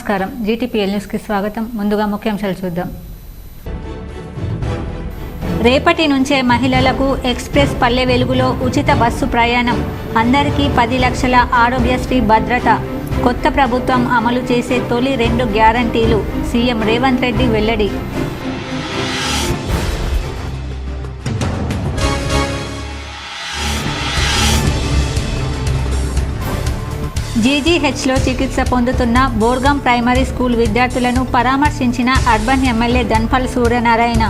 నమస్కారం GTPL news కి స్వాగతం. ముందుగా ముఖ్యాంశాలు చూద్దాం. రేపటి నుంచే మహిళలకు ఎక్స్ప్రెస్ పల్లె వెలుగులో ఉచిత బస్సు ప్రయాణం. అందరికీ 10 లక్షల ఆరోగ్యశ్రీ భద్రత. కొత్త ప్రభుత్వం అమలు చేసే తొలి 2 గ్యారంటీలు. సీఎం రేవంత్ రెడ్డి వెల్లడి. జీజీహెచ్లో చికిత్స పొందుతున్న బోర్గం ప్రైమరీ స్కూల్ విద్యార్థులను పరామర్శించిన అర్బన్ ఎమ్మెల్యే ధన్పల్ సూర్యనారాయణ.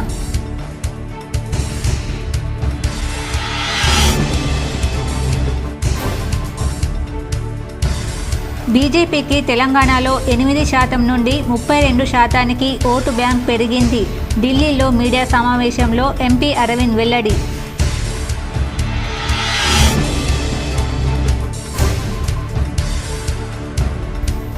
బీజేపీకి తెలంగాణలో 8% నుండి 32% ఓటు బ్యాంక్ పెరిగింది. ఢిల్లీలో మీడియా సమావేశంలో ఎంపీ అరవింద్ వెల్లడి.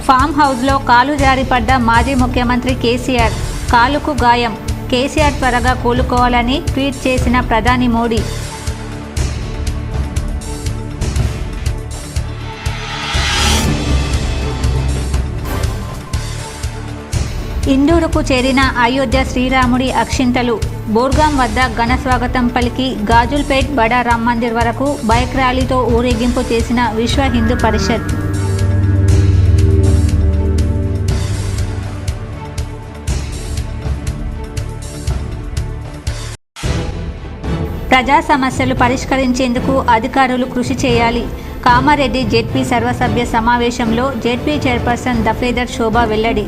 ఫామ్ హౌస్లో కాలు జారిపడ్డ మాజీ ముఖ్యమంత్రి కేసీఆర్. కాలుకు గాయం. కేసీఆర్ త్వరగా కోలుకోవాలని ట్వీట్ చేసిన ప్రధాని మోడీ. ఇందూరుకు చేరిన అయోధ్య శ్రీరాముడి అక్షింతలు. బోర్గాం వద్ద ఘన స్వాగతం పలికి గాజుల్పేట్ బడా రామ్ మందిర్ వరకు బైక్ ర్యాలీతో ఊరేగింపు చేసిన విశ్వ హిందూ పరిషత్. ప్రజా సమస్యలు పరిష్కరించేందుకు అధికారులు కృషి చేయాలి. కామారెడ్డి జెడ్పీ సర్వసభ్య సమావేశంలో జెడ్పీ చైర్పర్సన్ దఫేదర్ శోభా వెల్లడి.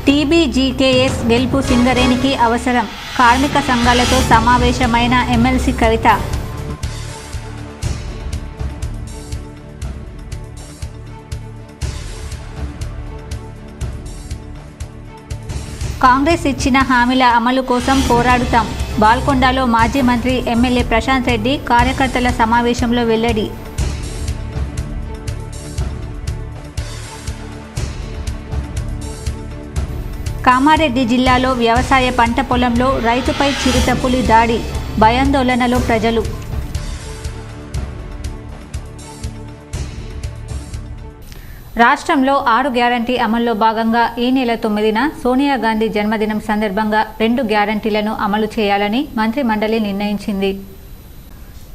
టీబీజీకేఎస్ గెలుపు సింగరేణికి అవసరం. కార్మిక సంఘాలతో సమావేశమైన ఎమ్మెల్సీ కవిత. కాంగ్రెస్ ఇచ్చిన హామీల అమలు కోసం పోరాడుతాం. బాల్కొండలో మాజీ మంత్రి ఎమ్మెల్యే ప్రశాంత్ రెడ్డి కార్యకర్తల సమావేశంలో వెల్లడి. కామారెడ్డి జిల్లాలో వ్యవసాయ పంట పొలంలో రైతుపై చిరుతపులి దాడి. భయాందోళనలో ప్రజలు. రాష్ట్రంలో 6 గ్యారంటీ అమల్లో భాగంగా ఈ నెల 9న సోనియా గాంధీ జన్మదినం సందర్భంగా 2 గ్యారంటీలను అమలు చేయాలని మంత్రి మండలి నిర్ణయించింది.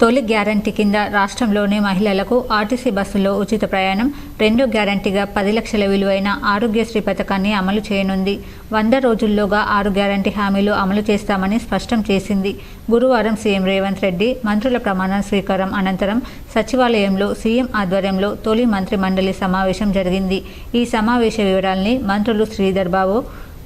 తొలి గ్యారంటీ కింద రాష్ట్రంలోని మహిళలకు ఆర్టీసీ బస్సుల్లో ఉచిత ప్రయాణం, 2 గ్యారంటీగా 10 లక్షల విలువైన ఆరోగ్యశ్రీ పథకాన్ని అమలు చేయనుంది. 100 రోజుల్లోగా 6 గ్యారంటీ హామీలు అమలు చేస్తామని స్పష్టం చేసింది. గురువారం సీఎం రేవంత్ రెడ్డి మంత్రుల ప్రమాణ స్వీకారం అనంతరం సచివాలయంలో సీఎం ఆధ్వర్యంలో తొలి మంత్రి మండలి సమావేశం జరిగింది. ఈ సమావేశ వివరాల్ని మంత్రులు శ్రీధర్ బాబు,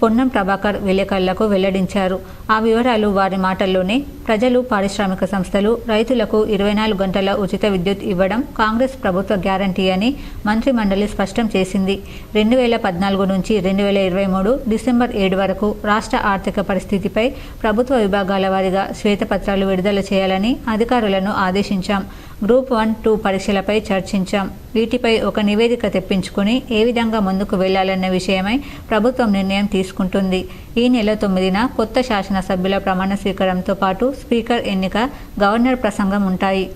పొన్నం ప్రభాకర్ విలేకరులకు వెల్లడించారు. ఆ వివరాలు వారి మాటల్లోనే. ప్రజలు, పారిశ్రామిక సంస్థలు, రైతులకు 24 గంటల ఉచిత విద్యుత్ ఇవ్వడం కాంగ్రెస్ ప్రభుత్వ గ్యారంటీ అని మంత్రి మండలి స్పష్టం చేసింది. 2014 నుంచి 2023 డిసెంబర్ 7 వరకు రాష్ట్ర ఆర్థిక పరిస్థితిపై ప్రభుత్వ విభాగాల వారీగా శ్వేతపత్రాలు విడుదల చేయాలని అధికారులను ఆదేశించాం. గ్రూప్ 1, 2 పరీక్షలపై చర్చించాం. వీటిపై ఒక నివేదిక తెప్పించుకుని ఏ విధంగా ముందుకు వెళ్లాలన్న విషయమై ప్రభుత్వం నిర్ణయం తీసుకుంటుంది. ఈ నెల 9న కొత్త శాసనసభ్యుల ప్రమాణ స్వీకారంతో పాటు స్పీకర్ ఎన్నిక, గవర్నర్ ప్రసంగం ఉంటాయి.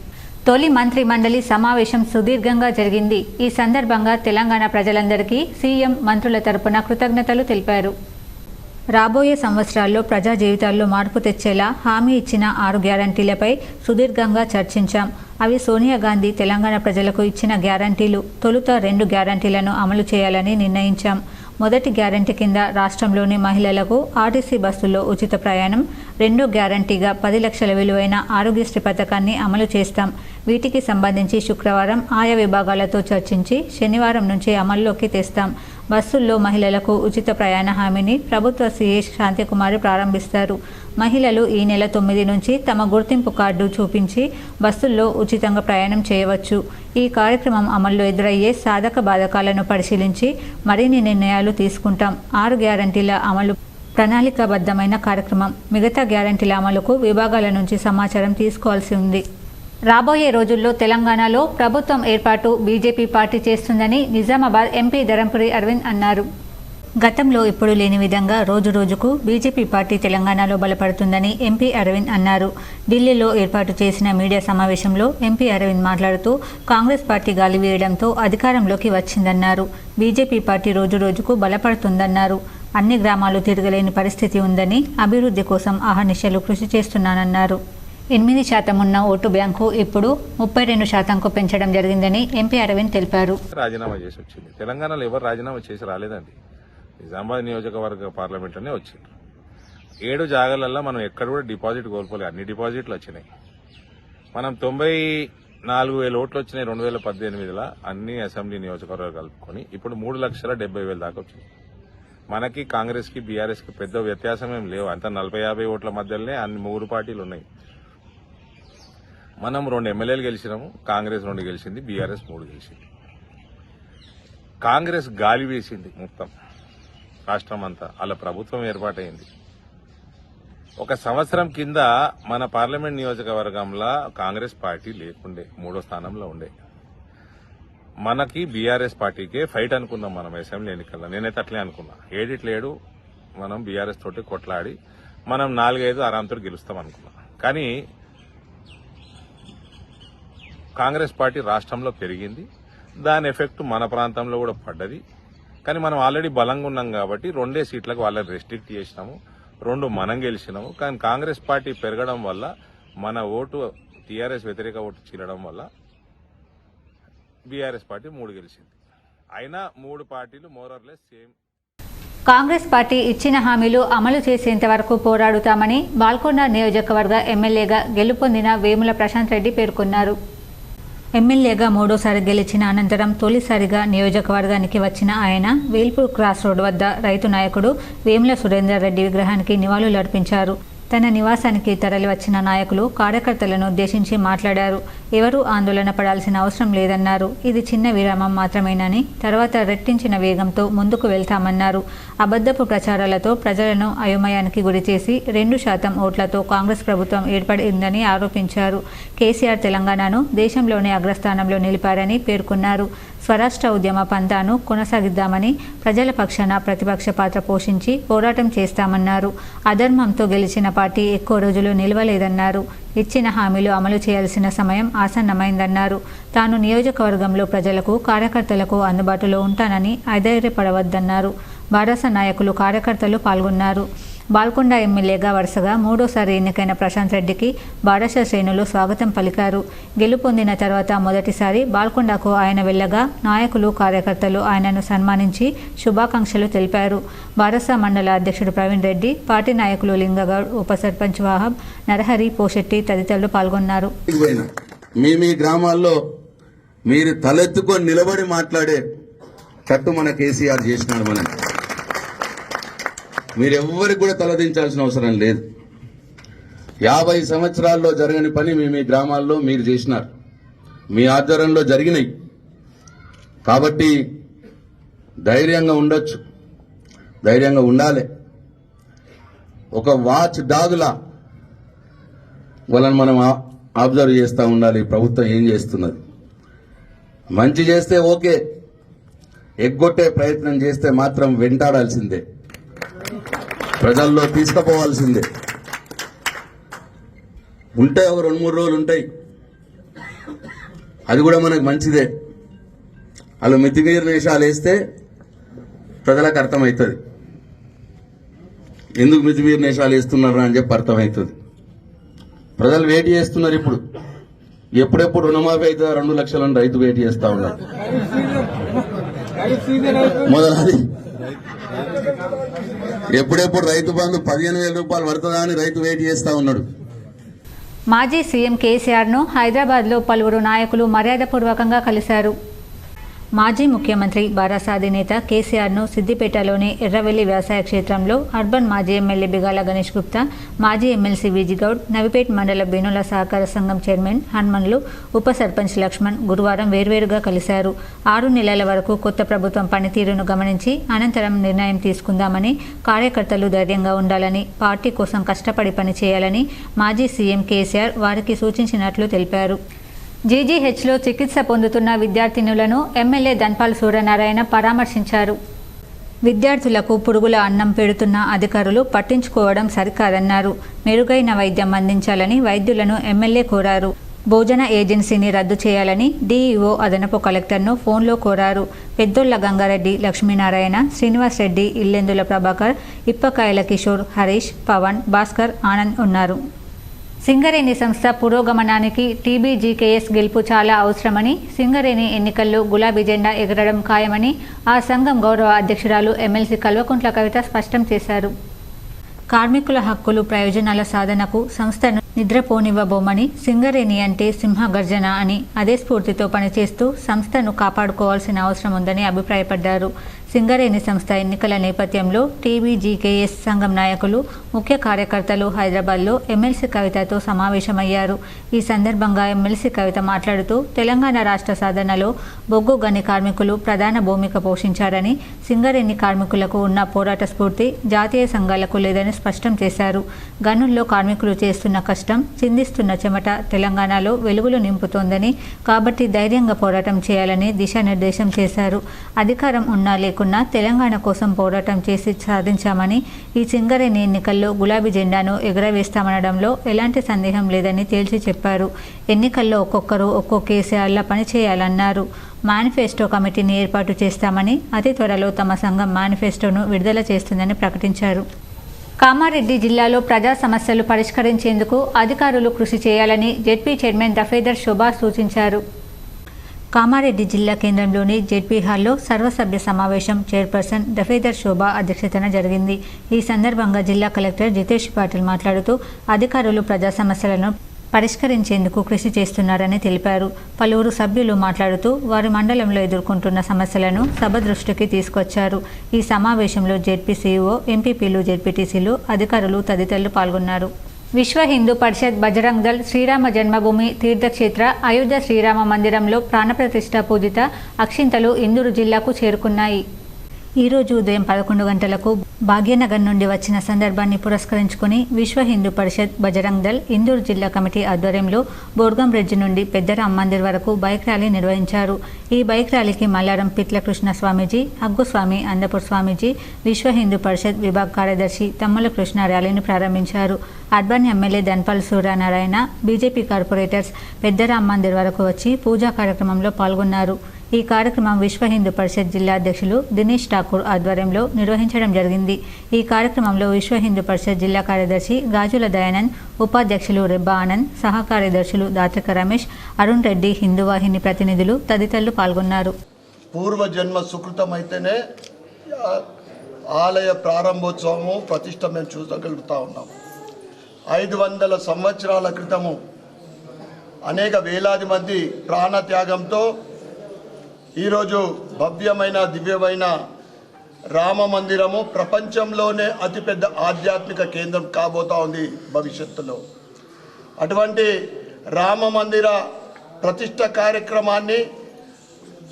తొలి మంత్రి మండలి సమావేశం సుదీర్ఘంగా జరిగింది. ఈ సందర్భంగా తెలంగాణ ప్రజలందరికీ సీఎం మంత్రుల తరపున కృతజ్ఞతలు తెలిపారు. రాబోయే సంవత్సరాల్లో ప్రజా జీవితాల్లో మార్పు తెచ్చేలా హామీ ఇచ్చిన 6 గ్యారంటీలపై సుదీర్ఘంగా చర్చించాం. అవి సోనియా గాంధీ తెలంగాణ ప్రజలకు ఇచ్చిన గ్యారంటీలు. తొలుత 2 గ్యారంటీలను అమలు చేయాలని నిర్ణయించాం. మొదటి గ్యారంటీ కింద రాష్ట్రంలోని మహిళలకు ఆర్టీసీ బస్సుల్లో ఉచిత ప్రయాణం, 2 గ్యారంటీగా 10 లక్షల విలువైన ఆరోగ్యశ్రీ పథకాన్ని అమలు చేస్తాం. వీటికి సంబంధించి శుక్రవారం ఆయా విభాగాలతో చర్చించి శనివారం నుంచి అమల్లోకి తెస్తాం. బస్సుల్లో మహిళలకు ఉచిత ప్రయాణ హామీని ప్రభుత్వ సీఏ శాంతికుమారి ప్రారంభిస్తారు. మహిళలు ఈ నెల 9 నుంచి తమ గుర్తింపు కార్డు చూపించి బస్సుల్లో ఉచితంగా ప్రయాణం చేయవచ్చు. ఈ కార్యక్రమం అమల్లో ఎదురయ్యే సాధక బాధకాలను పరిశీలించి మరిన్ని నిర్ణయాలు తీసుకుంటాం. 6 గ్యారంటీల అమలు ప్రణాళికాబద్ధమైన కార్యక్రమం. మిగతా గ్యారంటీల అమలుకు విభాగాల నుంచి సమాచారం తీసుకోవాల్సి ఉంది. రాబోయే రోజుల్లో తెలంగాణలో ప్రభుత్వం ఏర్పాటు బీజేపీ పార్టీ చేస్తుందని నిజామాబాద్ ఎంపీ ధరంపురి అరవింద్ అన్నారు. గతంలో ఇప్పుడు లేని విధంగా రోజురోజుకు బీజేపీ పార్టీ తెలంగాణలో బలపడుతుందని ఎంపీ అరవింద్ అన్నారు. ఢిల్లీలో ఏర్పాటు చేసిన మీడియా సమావేశంలో ఎంపీ అరవింద్ మాట్లాడుతూ కాంగ్రెస్ పార్టీ గాలి వీయడంతో అధికారంలోకి వచ్చిందన్నారు. బీజేపీ పార్టీ రోజురోజుకు బలపడుతుందన్నారు. అన్ని గ్రామాలు తిరగలేని పరిస్థితి ఉందని, అభివృద్ధి కోసం అహర్నిశలు కృషి చేస్తున్నానన్నారు. 8% ఉన్న ఓటు బ్యాంకు ఇప్పుడు 32%కు పెంచడం జరిగిందని ఎంపీ అరవింద్ తెలిపారు. రాజీనామా చేసి వచ్చింది. తెలంగాణలో ఎవరు రాజీనామా చేసి రాలేదండి. నిజామాబాద్ నియోజకవర్గ పార్లమెంట్లోనే వచ్చింది. 7 జాగాలల్లో మనం ఎక్కడ కూడా డిపాజిట్ కోల్పోలేదు. అన్ని డిపాజిట్లు వచ్చినాయి. మనం 94,000 ఓట్లు వచ్చినాయి 2018లో అన్ని అసెంబ్లీ నియోజకవర్గాలు కలుపుకొని. ఇప్పుడు 3,70,000 దాకా వచ్చింది. మనకి కాంగ్రెస్ కి బీఆర్ఎస్ కి పెద్ద వ్యత్యాసం ఏం లేవు. అంత 40-50 ఓట్ల మధ్యలోనే అన్ని 3 పార్టీలు ఉన్నాయి. మనం 2 ఎమ్మెల్యేలు గెలిచినాము. కాంగ్రెస్ 2 గెలిచింది, బీఆర్ఎస్ 3 గెలిచింది. కాంగ్రెస్ గాలి వేసింది మొత్తం రాష్ట్రం అంతా. అలా ప్రభుత్వం ఏర్పాటైంది. 1 సంవత్సరం కింద మన పార్లమెంట్ నియోజకవర్గంలో కాంగ్రెస్ పార్టీ లేకుండే, 3వ స్థానంలో ఉండే. మనకి బీఆర్ఎస్ పార్టీకే ఫైట్ అనుకున్నాం మనం అసెంబ్లీ ఎన్నికల్లో. నేనైతే అట్లే అనుకున్నా. 7-7 మనం బీఆర్ఎస్ తోటి కొట్లాడి మనం 4-5 ఆరాంతో గెలుస్తాం అనుకున్నా. కానీ కాంగ్రెస్ పార్టీ రాష్ట్రంలో పెరిగింది. దాని ఎఫెక్ట్ మన ప్రాంతంలో కూడా పడ్డది. కానీ మనం ఆల్రెడీ బలంగా ఉన్నాం కాబట్టి 2 సీట్లకు వాళ్ళని రెస్ట్రిక్ట్ చేసినాము. 2 మనం గెలిచినాము. కానీ కాంగ్రెస్ పార్టీ పెరగడం వల్ల మన ఓటు టీఆర్ఎస్ వ్యతిరేక ఓటు చీలడం వల్ల బీఆర్ఎస్ పార్టీ 3 గెలిచింది. అయినా 3 పార్టీలు మోరర్లెస్ సేమ్. కాంగ్రెస్ పార్టీ ఇచ్చిన హామీలు అమలు చేసేంత వరకు పోరాడుతామని బాల్కొండ నియోజకవర్గ ఎమ్మెల్యేగా గెలుపొందిన వేముల ప్రశాంత్ రెడ్డి పేర్కొన్నారు. ఎమ్మెల్యేగా 3వసారి గెలిచిన అనంతరం తొలిసారిగా నియోజకవర్గానికి వచ్చిన ఆయన వేల్పూర్ క్రాస్ రోడ్ వద్ద రైతు నాయకుడు వేముల సురేందర్ రెడ్డి విగ్రహానికి నివాళులర్పించారు. తన నివాసానికి తరలివచ్చిన నాయకులు కార్యకర్తలను ఉద్దేశించి మాట్లాడారు. ఎవరూ ఆందోళన పడాల్సిన అవసరం లేదన్నారు. ఇది చిన్న విరామం మాత్రమేనని, తర్వాత రెట్టించిన వేగంతో ముందుకు వెళ్తామన్నారు. అబద్ధపు ప్రచారాలతో ప్రజలను అయోమయానికి గురిచేసి 2% ఓట్లతో కాంగ్రెస్ ప్రభుత్వం ఏర్పడిందని ఆరోపించారు. కేసీఆర్ తెలంగాణను దేశంలోనే అగ్రస్థానంలో నిలిపారని పేర్కొన్నారు. స్వరాష్ట్ర ఉద్యమ పంథాను కొనసాగిద్దామని, ప్రజల పక్షాన ప్రతిపక్ష పాత్ర పోషించి పోరాటం చేస్తామన్నారు. అధర్మంతో గెలిచిన పార్టీ ఎక్కువ రోజులు నిలవలేదన్నారు. ఇచ్చిన హామీలు అమలు చేయాల్సిన సమయం ఆసన్నమైందన్నారు. తాను నియోజకవర్గంలో ప్రజలకు, కార్యకర్తలకు అందుబాటులో ఉంటానని అధైర్యపడవద్దన్నారు. బారాస నాయకులు, కార్యకర్తలు పాల్గొన్నారు. బాల్కొండ ఎమ్మెల్యేగా వరుసగా 3వసారి ఎన్నికైన ప్రశాంత్ రెడ్డికి బారాస శ్రేణులు స్వాగతం పలికారు. గెలుపొందిన తర్వాత మొదటిసారి బాల్కొండకు ఆయన వెళ్లగా నాయకులు, కార్యకర్తలు ఆయనను సన్మానించి శుభాకాంక్షలు తెలిపారు. బారాస మండల అధ్యక్షుడు ప్రవీణ్ రెడ్డి, పార్టీ నాయకులు లింగగౌడ్, ఉప సర్పంచ్ వాహబ్, నరహరి, పోషెట్టి తదితరులు పాల్గొన్నారు. మీ గ్రామాల్లో మీరు తలెత్తుకొని నిలబడి మాట్లాడే చట్టు మన కేసీఆర్ చేసినాడు. మనం మీరెవ్వరికి కూడా తలదించాల్సిన అవసరం లేదు. 50 సంవత్సరాల్లో జరగని పని మీ గ్రామాల్లో మీరు చేసినారు. మీ ఆధ్వర్యంలో జరిగినాయి. కాబట్టి ధైర్యంగా ఉండొచ్చు, ధైర్యంగా ఉండాలి. ఒక వాచ్ డాగులా వాళ్ళని మనం అబ్జర్వ్ చేస్తూ ఉండాలి. ప్రభుత్వం ఏం చేస్తున్నది. మంచి చేస్తే ఓకే, ఎగ్గొట్టే ప్రయత్నం చేస్తే మాత్రం వెంటాడాల్సిందే, ప్రజల్లో తీసుకుపోవాల్సిందే. ఉంటాయి ఒక 2-3 రోజులు ఉంటాయి, అది కూడా మనకు మంచిదే. వాళ్ళు మితిమీరిన వేషాలు వేస్తే ప్రజలకు అర్థమవుతుంది. ఎందుకు మితిమీరిన వేషాలు వేస్తున్నారు అని చెప్పి అర్థమవుతుంది. ప్రజలు వెయిట్ చేస్తున్నారు. ఇప్పుడు ఎప్పుడెప్పుడు రుణమాఫీ అవుతుందో 2 లక్షలను రైతు వెయిట్ చేస్తా ఉన్నారు. మొదలది ఎప్పుడెప్పుడు రైతు బంధు 15,000 రూపాయలు పడుతుందా అని రైతు వెయిట్ చేస్తా ఉన్నాడు. మాజీ సీఎం కేసీఆర్ను హైదరాబాద్లో పలువురు నాయకులు మర్యాదపూర్వకంగా కలిశారు. మాజీ ముఖ్యమంత్రి బారాస అధినేత కేసీఆర్ను సిద్దిపేటలోని ఎర్రవెల్లి వ్యవసాయ క్షేత్రంలో అర్బన్ మాజీ ఎమ్మెల్యే బిగాల గణేష్ గుప్తా, మాజీ ఎమ్మెల్సీ విజిగౌడ్, నవిపేట్ మండల బేనుల సహకార సంఘం చైర్మన్ హన్మన్లు, ఉప సర్పంచ్ లక్ష్మణ్ గురువారం వేర్వేరుగా కలిశారు. 6 నెలల వరకు కొత్త ప్రభుత్వం పనితీరును గమనించి అనంతరం నిర్ణయం తీసుకుందామని, కార్యకర్తలు ధైర్యంగా ఉండాలని, పార్టీ కోసం కష్టపడి పనిచేయాలని మాజీ సీఎం కేసీఆర్ వారికి సూచించినట్లు తెలిపారు. జీజీహెచ్లో చికిత్స పొందుతున్న విద్యార్థినులను ఎమ్మెల్యే ధన్పాల్ సూర్యనారాయణ పరామర్శించారు. విద్యార్థులకు పురుగుల అన్నం పెడుతున్న అధికారులు పట్టించుకోవడం సరికాదన్నారు. మెరుగైన వైద్యం అందించాలని వైద్యులను ఎమ్మెల్యే కోరారు. భోజన ఏజెన్సీని రద్దు చేయాలని డీఈఓ అదనపు కలెక్టర్ను ఫోన్లో కోరారు. పెద్దొళ్ల గంగారెడ్డి, లక్ష్మీనారాయణ, శ్రీనివాస్ రెడ్డి, ఇల్లెందుల ప్రభాకర్, ఇప్పకాయల కిషోర్, హరీష్, పవన్, భాస్కర్, ఆనంద్ ఉన్నారు. సింగరేణి సంస్థ పురోగమనానికి టీబీజీకేఎస్ గెలుపు చాలా అవసరమని, సింగరేణి ఎన్నికల్లో గులాబీ జెండా ఎగరడం ఖాయమని ఆ సంఘం గౌరవ అధ్యక్షురాలు ఎమ్మెల్సీ కల్వకుంట్ల కవిత స్పష్టం చేశారు. కార్మికుల హక్కులు, ప్రయోజనాల సాధనకు సంస్థను నిద్రపోనివ్వబోమని, సింగరేణి అంటే సింహగర్జన అని అదే స్ఫూర్తితో పనిచేస్తూ సంస్థను కాపాడుకోవాల్సిన అవసరం ఉందని అభిప్రాయపడ్డారు. సింగరేణి సంస్థ ఎన్నికల నేపథ్యంలో టీబీజీకేఎస్ సంఘం నాయకులు, ముఖ్య కార్యకర్తలు హైదరాబాద్లో ఎమ్మెల్సీ కవితతో సమావేశమయ్యారు. ఈ సందర్భంగా ఎమ్మెల్సీ కవిత మాట్లాడుతూ తెలంగాణ రాష్ట్ర సాధనలో బొగ్గు గని కార్మికులు ప్రధాన భూమిక పోషించారని, సింగరేణి కార్మికులకు ఉన్న పోరాట స్ఫూర్తి జాతీయ సంఘాలకు లేదని స్పష్టం చేశారు. గనుల్లో కార్మికులు చేస్తున్న కష్టం, చిందిస్తున్న చెమట తెలంగాణలో వెలుగులు నింపుతోందని, కాబట్టి ధైర్యంగా పోరాటం చేయాలని దిశానిర్దేశం చేశారు. అధికారం ఉన్నా లేకున్నా తెలంగాణ కోసం పోరాటం చేసి సాధించామని, ఈ సింగరేణి ఎన్నికల్లో గులాబీ జెండాను ఎగురవేస్తామనడంలో ఎలాంటి సందేహం లేదని తేల్చి చెప్పారు. ఎన్నికల్లో ఒక్కొక్కరు ఒక్కో కేసీఆర్లా పనిచేయాలన్నారు. మేనిఫెస్టో కమిటీని ఏర్పాటు చేస్తామని, అతి త్వరలో తమ సంఘం మేనిఫెస్టోను విడుదల చేస్తుందని ప్రకటించారు. కామారెడ్డి జిల్లాలో ప్రజా సమస్యలు పరిష్కరించేందుకు అధికారులు కృషి చేయాలని జెడ్పీ చైర్మన్ దఫేదర్ శోభా సూచించారు. కామారెడ్డి జిల్లా కేంద్రంలోని జెడ్పీ హాల్లో సర్వసభ్య సమావేశం చైర్పర్సన్ దఫేదర్ శోభా అధ్యక్షతన జరిగింది. ఈ సందర్భంగా జిల్లా కలెక్టర్ జితేష్ పాటిల్ మాట్లాడుతూ అధికారులు ప్రజా సమస్యలను పరిష్కరించేందుకు కృషి చేస్తున్నారని తెలిపారు. పలువురు సభ్యులు మాట్లాడుతూ వారి మండలంలో ఎదుర్కొంటున్న సమస్యలను సభ దృష్టికి తీసుకొచ్చారు. ఈ సమావేశంలో జెడ్పీ సీఈఓ, ఎంపీపీలు, జెడ్పీటీసీలు, అధికారులు తదితరులు పాల్గొన్నారు. విశ్వ హిందూ పరిషత్ బజరంగ్ దళ్ శ్రీరామ జన్మభూమి తీర్థక్షేత్ర అయోధ్య శ్రీరామ మందిరంలో ప్రాణప్రతిష్ఠ పూజిత అక్షింతలు ఇందూరు జిల్లాకు చేరుకున్నాయి. ఈరోజు ఉదయం 11 గంటలకు భాగ్యనగర్ నుండి వచ్చిన సందర్భాన్ని పురస్కరించుకుని విశ్వ హిందూ పరిషత్ బజరంగ్ దళ్ ఇందూరు జిల్లా కమిటీ ఆధ్వర్యంలో బోర్గం బ్రిడ్జ్ నుండి పెద్దరామ్ మందిర్ వరకు బైక్ ర్యాలీ నిర్వహించారు. ఈ బైక్ ర్యాలీకి మల్లారం పిట్ల కృష్ణ స్వామీజీ, అగ్గుస్వామి, అందపూర్ స్వామీజీ, విశ్వ హిందూ పరిషత్ విభాగ కార్యదర్శి తమ్మల కృష్ణ ర్యాలీని ప్రారంభించారు. Urban MLA Dhanpal Suryanarayana, BJP corporators Peddaram Mandir వరకు వచ్చి పూజా కార్యక్రమంలో పాల్గొన్నారు. ఈ కార్యక్రమం విశ్వ హిందూ పరిషత్ జిల్లా అధ్యక్షులు దినేష్ ఠాకూర్ ఆధ్వర్యంలో నిర్వహించడం జరిగింది. ఈ కార్యక్రమంలో విశ్వ హిందూ పరిషత్ జిల్లా కార్యదర్శి గాజుల దయానంద్, ఉపాధ్యక్షులు రెబ్బా ఆనంద్, సహ కార్యదర్శులు దాత్రిక రమేష్, అరుణ్ రెడ్డి, హిందూ వాహిని ప్రతినిధులు తదితరులు పాల్గొన్నారు. పూర్వజన్మ సుకృతమైతేనే ఆలయ ప్రారంభోత్సవము ప్రతిష్ట మేము చూడగలుగుతా ఉన్నాం. 500 సంవత్సరాల క్రితము అనేక వేలాది మంది ప్రాణత్యాగంతో ఈరోజు భవ్యమైన దివ్యమైన రామ మందిరము ప్రపంచంలోనే అతిపెద్ద ఆధ్యాత్మిక కేంద్రం కాబోతా ఉంది భవిష్యత్తులో. అటువంటి రామ మందిర ప్రతిష్ట కార్యక్రమాన్ని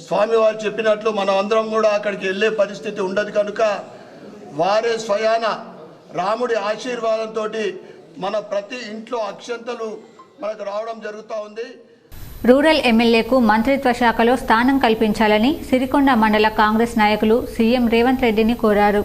స్వామివారు చెప్పినట్లు మనం అందరం కూడా అక్కడికి వెళ్ళే పరిస్థితి ఉండదు కనుక వారే స్వయాన రాముడి ఆశీర్వాదంతో మన ప్రతి ఇంట్లో అక్షంతలు మనకు రావడం జరుగుతూ ఉంది. రూరల్ ఎమ్మెల్యేకు మంత్రిత్వ శాఖలో స్థానం కల్పించాలని సిరికొండ మండల కాంగ్రెస్ నాయకులు సీఎం రేవంత్ రెడ్డిని కోరారు.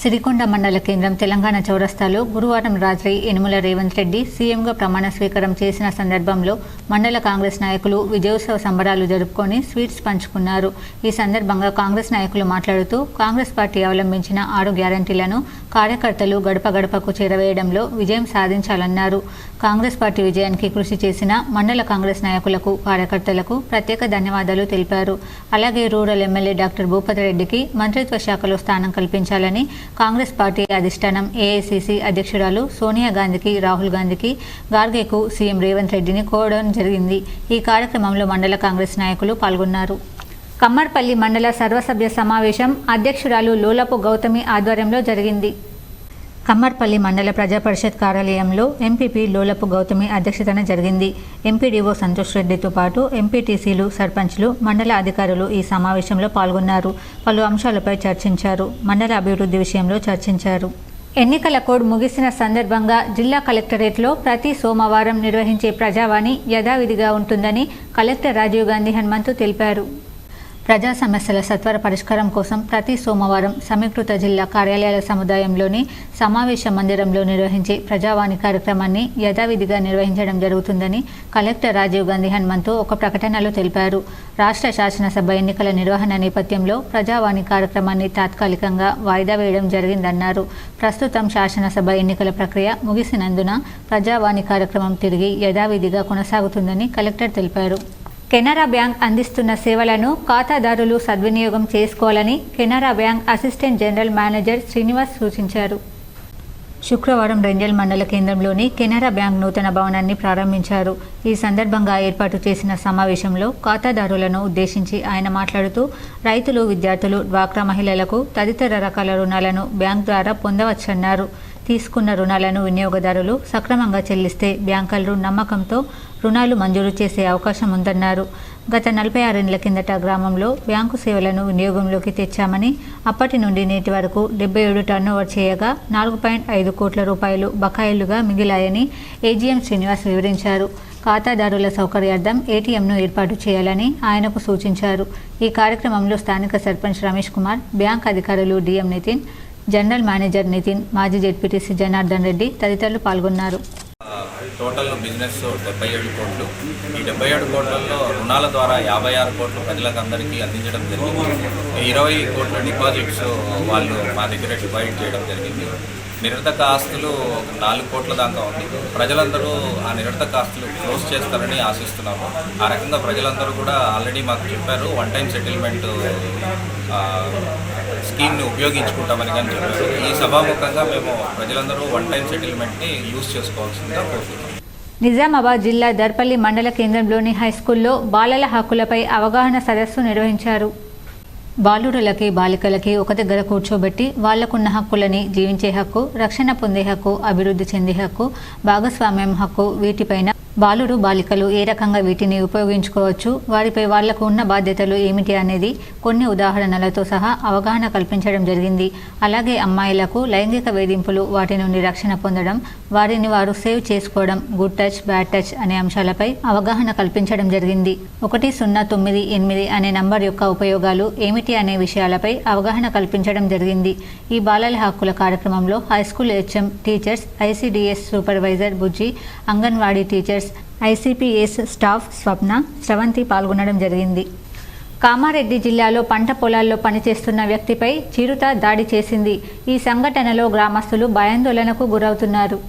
సిరికొండ మండల కేంద్రం తెలంగాణ చౌరస్తాలో గురువారం రాత్రి యనుమల రేవంత్ రెడ్డి సీఎంగా ప్రమాణ స్వీకారం చేసిన సందర్భంలో మండల కాంగ్రెస్ నాయకులు విజయోత్సవ సంబరాలు జరుపుకొని స్వీట్స్ పంచుకున్నారు. ఈ సందర్భంగా కాంగ్రెస్ నాయకులు మాట్లాడుతూ కాంగ్రెస్ పార్టీ అవలంబించిన 6 గ్యారంటీలను కార్యకర్తలు గడప గడపకు చేరవేయడంలో విజయం సాధించాలన్నారు. కాంగ్రెస్ పార్టీ విజయానికి కృషి చేసిన మండల కాంగ్రెస్ నాయకులకు, కార్యకర్తలకు ప్రత్యేక ధన్యవాదాలు తెలిపారు. అలాగే రూరల్ ఎమ్మెల్యే డాక్టర్ భూపతి రెడ్డికి మంత్రిత్వ శాఖలో స్థానం కల్పించాలని కాంగ్రెస్ పార్టీ అధిష్టానం ఏఐసీసీ అధ్యక్షురాలు సోనియా గాంధీకి, రాహుల్ గాంధీకి, గార్గేకు సీఎం రేవంత్ రెడ్డిని కోరడం జరిగింది. ఈ కార్యక్రమంలో మండల కాంగ్రెస్ నాయకులు పాల్గొన్నారు. కమ్మర్పల్లి మండల సర్వసభ్య సమావేశం అధ్యక్షురాలు లోలపు గౌతమి ఆధ్వర్యంలో జరిగింది. కమ్మర్పల్లి మండల ప్రజా పరిషత్ కార్యాలయంలో ఎంపీపీ లోలపు గౌతమి అధ్యక్షతన జరిగింది. ఎంపీడీఓ సంతోష్ రెడ్డితో పాటు ఎంపీటీసీలు, సర్పంచ్లు, మండల అధికారులు ఈ సమావేశంలో పాల్గొన్నారు. పలు అంశాలపై చర్చించారు. మండల అభివృద్ధి విషయంలో చర్చించారు. ఎన్నికల కోడ్ ముగిసిన సందర్భంగా జిల్లా కలెక్టరేట్లో ప్రతి సోమవారం నిర్వహించే ప్రజావాణి యథావిధిగా ఉంటుందని కలెక్టర్ రాజీవ్ గాంధీ హనుమంతు తెలిపారు. ప్రజా సమస్యల సత్వర పరిష్కారం కోసం ప్రతి సోమవారం సమీకృత జిల్లా కార్యాలయాల సముదాయంలోని సమావేశ మందిరంలో నిర్వహించే ప్రజావాణి కార్యక్రమాన్ని యథావిధిగా నిర్వహించడం జరుగుతుందని కలెక్టర్ రాజీవ్ గాంధీ హనుమంతు ఒక ప్రకటనలో తెలిపారు. రాష్ట్ర శాసనసభ ఎన్నికల నిర్వహణ నేపథ్యంలో ప్రజావాణి కార్యక్రమాన్ని తాత్కాలికంగా వాయిదా వేయడం జరిగిందన్నారు. ప్రస్తుతం శాసనసభ ఎన్నికల ప్రక్రియ ముగిసినందున ప్రజావాణి కార్యక్రమం తిరిగి యథావిధిగా కొనసాగుతుందని కలెక్టర్ తెలిపారు. కెనరా బ్యాంక్ అందిస్తున్న సేవలను ఖాతాదారులు సద్వినియోగం చేసుకోవాలని Canara bank assistant general manager Srinivas సూచించారు. శుక్రవారం రెంజల్ మండల కేంద్రంలోని కెనరా బ్యాంక్ నూతన భవనాన్ని ప్రారంభించారు. ఈ సందర్భంగా ఏర్పాటు చేసిన సమావేశంలో ఖాతాదారులను ఉద్దేశించి ఆయన మాట్లాడుతూ రైతులు, విద్యార్థులు, డ్వాక్రా మహిళలకు తదితర రకాల రుణాలను బ్యాంక్ ద్వారా పొందవచ్చన్నారు. తీసుకున్న రుణాలను వినియోగదారులు సక్రమంగా చెల్లిస్తే బ్యాంకర్లు నమ్మకంతో రుణాలు మంజూరు చేసే అవకాశం ఉందన్నారు. గత 46 ఏళ్ల కిందట గ్రామంలో బ్యాంకు సేవలను వినియోగంలోకి తెచ్చామని, అప్పటి నుండి నేటి వరకు 77 టర్నోవర్ చేయగా 4.5 కోట్ల రూపాయలు బకాయిలుగా మిగిలాయని ఏజీఎం శ్రీనివాస్ వివరించారు. ఖాతాదారుల సౌకర్యార్థం ఏటీఎంను ఏర్పాటు చేయాలని ఆయనకు సూచించారు. ఈ కార్యక్రమంలో స్థానిక సర్పంచ్ రమేష్ కుమార్, బ్యాంక్ అధికారులు DM Nitin, general manager Nitin, మాజీ జెడ్పీటీసీ జనార్దన్ రెడ్డి తదితరులు పాల్గొన్నారు. టోటల్ బిజినెస్ 77 కోట్లు. ఈ 77 కోట్లలో రుణాల ద్వారా 56 కోట్లు ప్రజలకు అందరికీ అందించడం జరిగింది. 20 కోట్ల డిపాజిట్స్ వాళ్ళు మా దగ్గర డిపాజిట్ చేయడం జరిగింది. నిరర్థక ఆస్తులు 4 కోట్ల దాకా ఉంది. ప్రజలందరూ ఆ నిరర్థక ఆస్తులు క్లోజ్ చేస్తారని ఆశిస్తున్నాము. ఆ రకంగా ప్రజలందరూ కూడా ఆల్రెడీ మాకు చెప్పారు, వన్ టైం సెటిల్మెంట్ స్కీమ్ని ఉపయోగించుకుంటామని కానీ చెప్పారు. ఈ సభాముఖంగా మేము ప్రజలందరూ వన్ టైం సెటిల్మెంట్ని యూజ్ చేసుకోవాల్సిందిగా కోరుతున్నాం. నిజామాబాద్ జిల్లా దర్పల్లి మండల కేంద్రంలోని హైస్కూల్లో బాలల హక్కులపై అవగాహన సదస్సు నిర్వహించారు. బాలురులకి, బాలికలకి ఒక దగ్గర కూర్చోబెట్టి వాళ్లకున్న హక్కులని, జీవించే హక్కు, రక్షణ పొందే హక్కు, అభివృద్ధి చెందే హక్కు, భాగస్వామ్యం హక్కు, వీటిపైన బాలురు, బాలికలు ఏ రకంగా వీటిని ఉపయోగించుకోవచ్చు, వారిపై వాళ్లకు ఉన్న బాధ్యతలు ఏమిటి అనేది కొన్ని ఉదాహరణలతో సహా అవగాహన కల్పించడం జరిగింది. అలాగే అమ్మాయిలకు లైంగిక వేధింపులు, వాటి నుండి రక్షణ పొందడం, వారిని వారు సేవ్ చేసుకోవడం, గుడ్ టచ్, బ్యాడ్ టచ్ అనే అంశాలపై అవగాహన కల్పించడం జరిగింది. 1098 అనే నంబర్ యొక్క ఉపయోగాలు ఏమిటి అనే విషయాలపై అవగాహన కల్పించడం జరిగింది. ఈ బాలల హక్కుల కార్యక్రమంలో high school HM, teachers, ICDS supervisor Bujji, Anganwadi teachers, ICPS staff Swapna, Sravanthi పాల్గొనడం జరిగింది. కామారెడ్డి జిల్లాలో పంట పొలాల్లో పనిచేస్తున్న వ్యక్తిపై చిరుత దాడి చేసింది. ఈ సంఘటనలో గ్రామస్తులు భయాందోళనకు గురవుతున్నారు.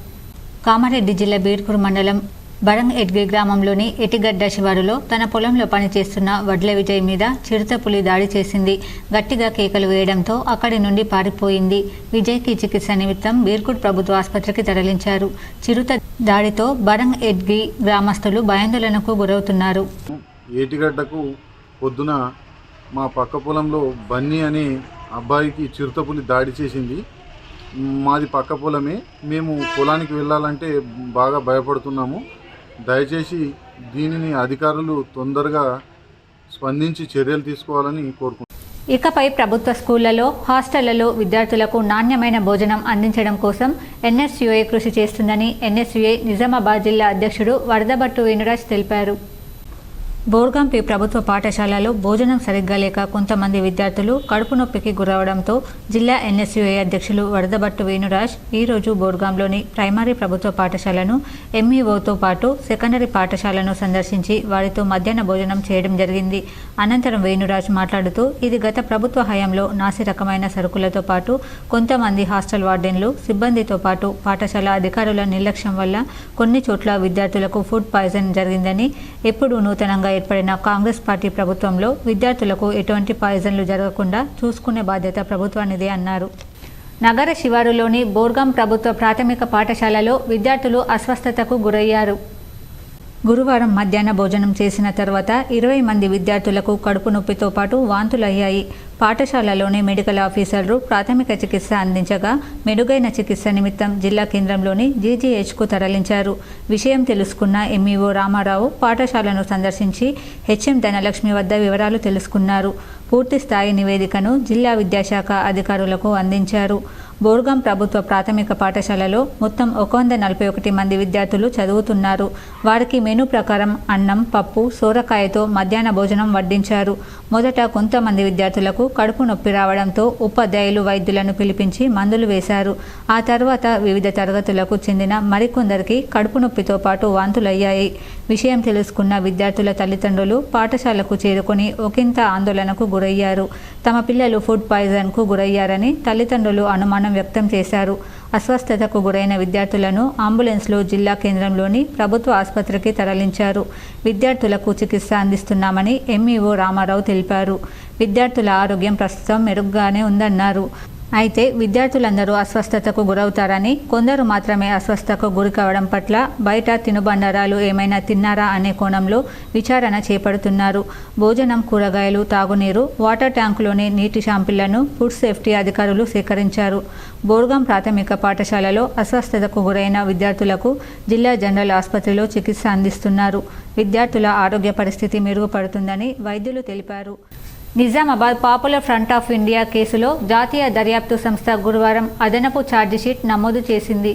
కామారెడ్డి జిల్లా బీర్కూర్ మండలం బరంగ్ ఎడ్గి గ్రామంలోని ఎటిగడ్డ శివారులో తన పొలంలో పనిచేస్తున్న వడ్ల విజయ్ మీద చిరుతపులి దాడి చేసింది. గట్టిగా కేకలు వేయడంతో అక్కడి నుండి పారిపోయింది. విజయ్కి చికిత్స నిమిత్తం బీర్కూర్ ప్రభుత్వ ఆసుపత్రికి తరలించారు. చిరుత దాడితో బరంగ్ ఎడ్గి గ్రామస్తులు భయాందోళనకు గురవుతున్నారు. ఏటిగడ్డకు పొద్దున మా పక్క పొలంలో బన్నీ అనే అబ్బాయికి చిరుతపులి దాడి చేసింది. మాది పక్క పొలమే. మేము పొలానికి వెళ్ళాలంటే బాగా భయపడుతున్నాము. దయచేసి దీనిని అధికారులు తొందరగా స్పందించి చర్యలు తీసుకోవాలని కోరుకుంటున్నాను. ఇకపై ప్రభుత్వ స్కూళ్లలో, హాస్టళ్లలో విద్యార్థులకు నాణ్యమైన భోజనం అందించడం కోసం ఎన్ఎస్యుఐ కృషి చేస్తుందని ఎన్ఎస్యుఐ నిజామాబాద్ జిల్లా అధ్యక్షుడు వరదబట్టు వేణురాజ్ తెలిపారు. బోర్గాంపి ప్రభుత్వ పాఠశాలలో భోజనం సరిగ్గా లేక కొంతమంది విద్యార్థులు కడుపు నొప్పికి గురవడంతో జిల్లా ఎన్ఎస్యుఐ అధ్యక్షులు వరదబట్టు వేణురాజ్ ఈరోజు బోర్గాంలోని ప్రైమరీ ప్రభుత్వ పాఠశాలను, ఎంఈఓతో పాటు సెకండరీ పాఠశాలను సందర్శించి వారితో మధ్యాహ్న భోజనం చేయడం జరిగింది. అనంతరం వేణురాజ్ మాట్లాడుతూ ఇది గత ప్రభుత్వ హయాంలో నాసి రకమైన సరుకులతో పాటు కొంతమంది హాస్టల్ వార్డెన్లు, సిబ్బందితో పాటు పాఠశాల అధికారుల నిర్లక్ష్యం వల్ల కొన్ని చోట్ల విద్యార్థులకు ఫుడ్ పాయిజన్ జరిగిందని, ఎప్పుడు నూతనంగా ఏర్పడిన కాంగ్రెస్ పార్టీ ప్రభుత్వంలో విద్యార్థులకు ఎటువంటి పాయిజన్లు జరగకుండా చూసుకునే బాధ్యత ప్రభుత్వానిదే అన్నారు. నగర శివారులోని బోర్గాం ప్రభుత్వ ప్రాథమిక పాఠశాలలో విద్యార్థులు అస్వస్థతకు గురయ్యారు. గురువారం మధ్యాహ్న భోజనం చేసిన తర్వాత 20 మంది విద్యార్థులకు కడుపు నొప్పితో పాటు వాంతులయ్యాయి. పాఠశాలలోని మెడికల్ ఆఫీసర్లు ప్రాథమిక చికిత్స అందించగా మెరుగైన చికిత్స నిమిత్తం జిల్లా కేంద్రంలోని జీజీహెచ్కు తరలించారు. విషయం తెలుసుకున్న ఎంఈఓ రామారావు పాఠశాలను సందర్శించి హెచ్ఎం ధనలక్ష్మి వద్ద వివరాలు తెలుసుకున్నారు. పూర్తి స్థాయి నివేదికను జిల్లా విద్యాశాఖ అధికారులకు అందించారు. బోర్గాం ప్రభుత్వ ప్రాథమిక పాఠశాలలో మొత్తం 141 మంది విద్యార్థులు చదువుతున్నారు. వారికి మెనూ ప్రకారం అన్నం, పప్పు, సోరకాయతో మధ్యాహ్న భోజనం వడ్డించారు. మొదట కొంతమంది విద్యార్థులకు కడుపు నొప్పి రావడంతో ఉపాధ్యాయులు వైద్యులను పిలిపించి మందులు వేశారు. ఆ తర్వాత వివిధ తరగతులకు చెందిన మరికొందరికి కడుపు నొప్పితో పాటు వాంతులయ్యాయి. విషయం తెలుసుకున్న విద్యార్థుల తల్లిదండ్రులు పాఠశాలకు చేరుకొని ఒకంత ఆందోళనకు గురయ్యారు. తమ పిల్లలు ఫుడ్ పాయిజన్కు గురయ్యారని తల్లిదండ్రులు అనుమానం వ్యక్తం చేశారు. అస్వస్థతకు గురైన విద్యార్థులను అంబులెన్స్లో జిల్లా కేంద్రంలోని ప్రభుత్వ ఆసుపత్రికి తరలించారు. విద్యార్థులకు చికిత్స అందిస్తున్నామని ఎంఈఓ రామారావు తెలిపారు. విద్యార్థుల ఆరోగ్యం ప్రస్తుతం మెరుగ్గానే ఉందన్నారు. అయితే విద్యార్థులందరూ అస్వస్థతకు గురవుతారని, కొందరు మాత్రమే అస్వస్థతకు గురి కావడం పట్ల బయట తినుబండారాలు ఏమైనా తిన్నారా అనే కోణంలో విచారణ చేపడుతున్నారు. భోజనం, కూరగాయలు, తాగునీరు, వాటర్ ట్యాంకులోని నీటి శాంపిళ్లను ఫుడ్ సేఫ్టీ అధికారులు సేకరించారు. బోర్గాం ప్రాథమిక పాఠశాలలో అస్వస్థతకు గురైన విద్యార్థులకు జిల్లా జనరల్ ఆసుపత్రిలో చికిత్స అందిస్తున్నారు. విద్యార్థుల ఆరోగ్య పరిస్థితి మెరుగుపడుతుందని వైద్యులు తెలిపారు. Nizamabad popular front of India కేసులో జాతీయ దర్యాప్తు సంస్థ గురువారం అదనపు ఛార్జిషీట్ నమోదు చేసింది.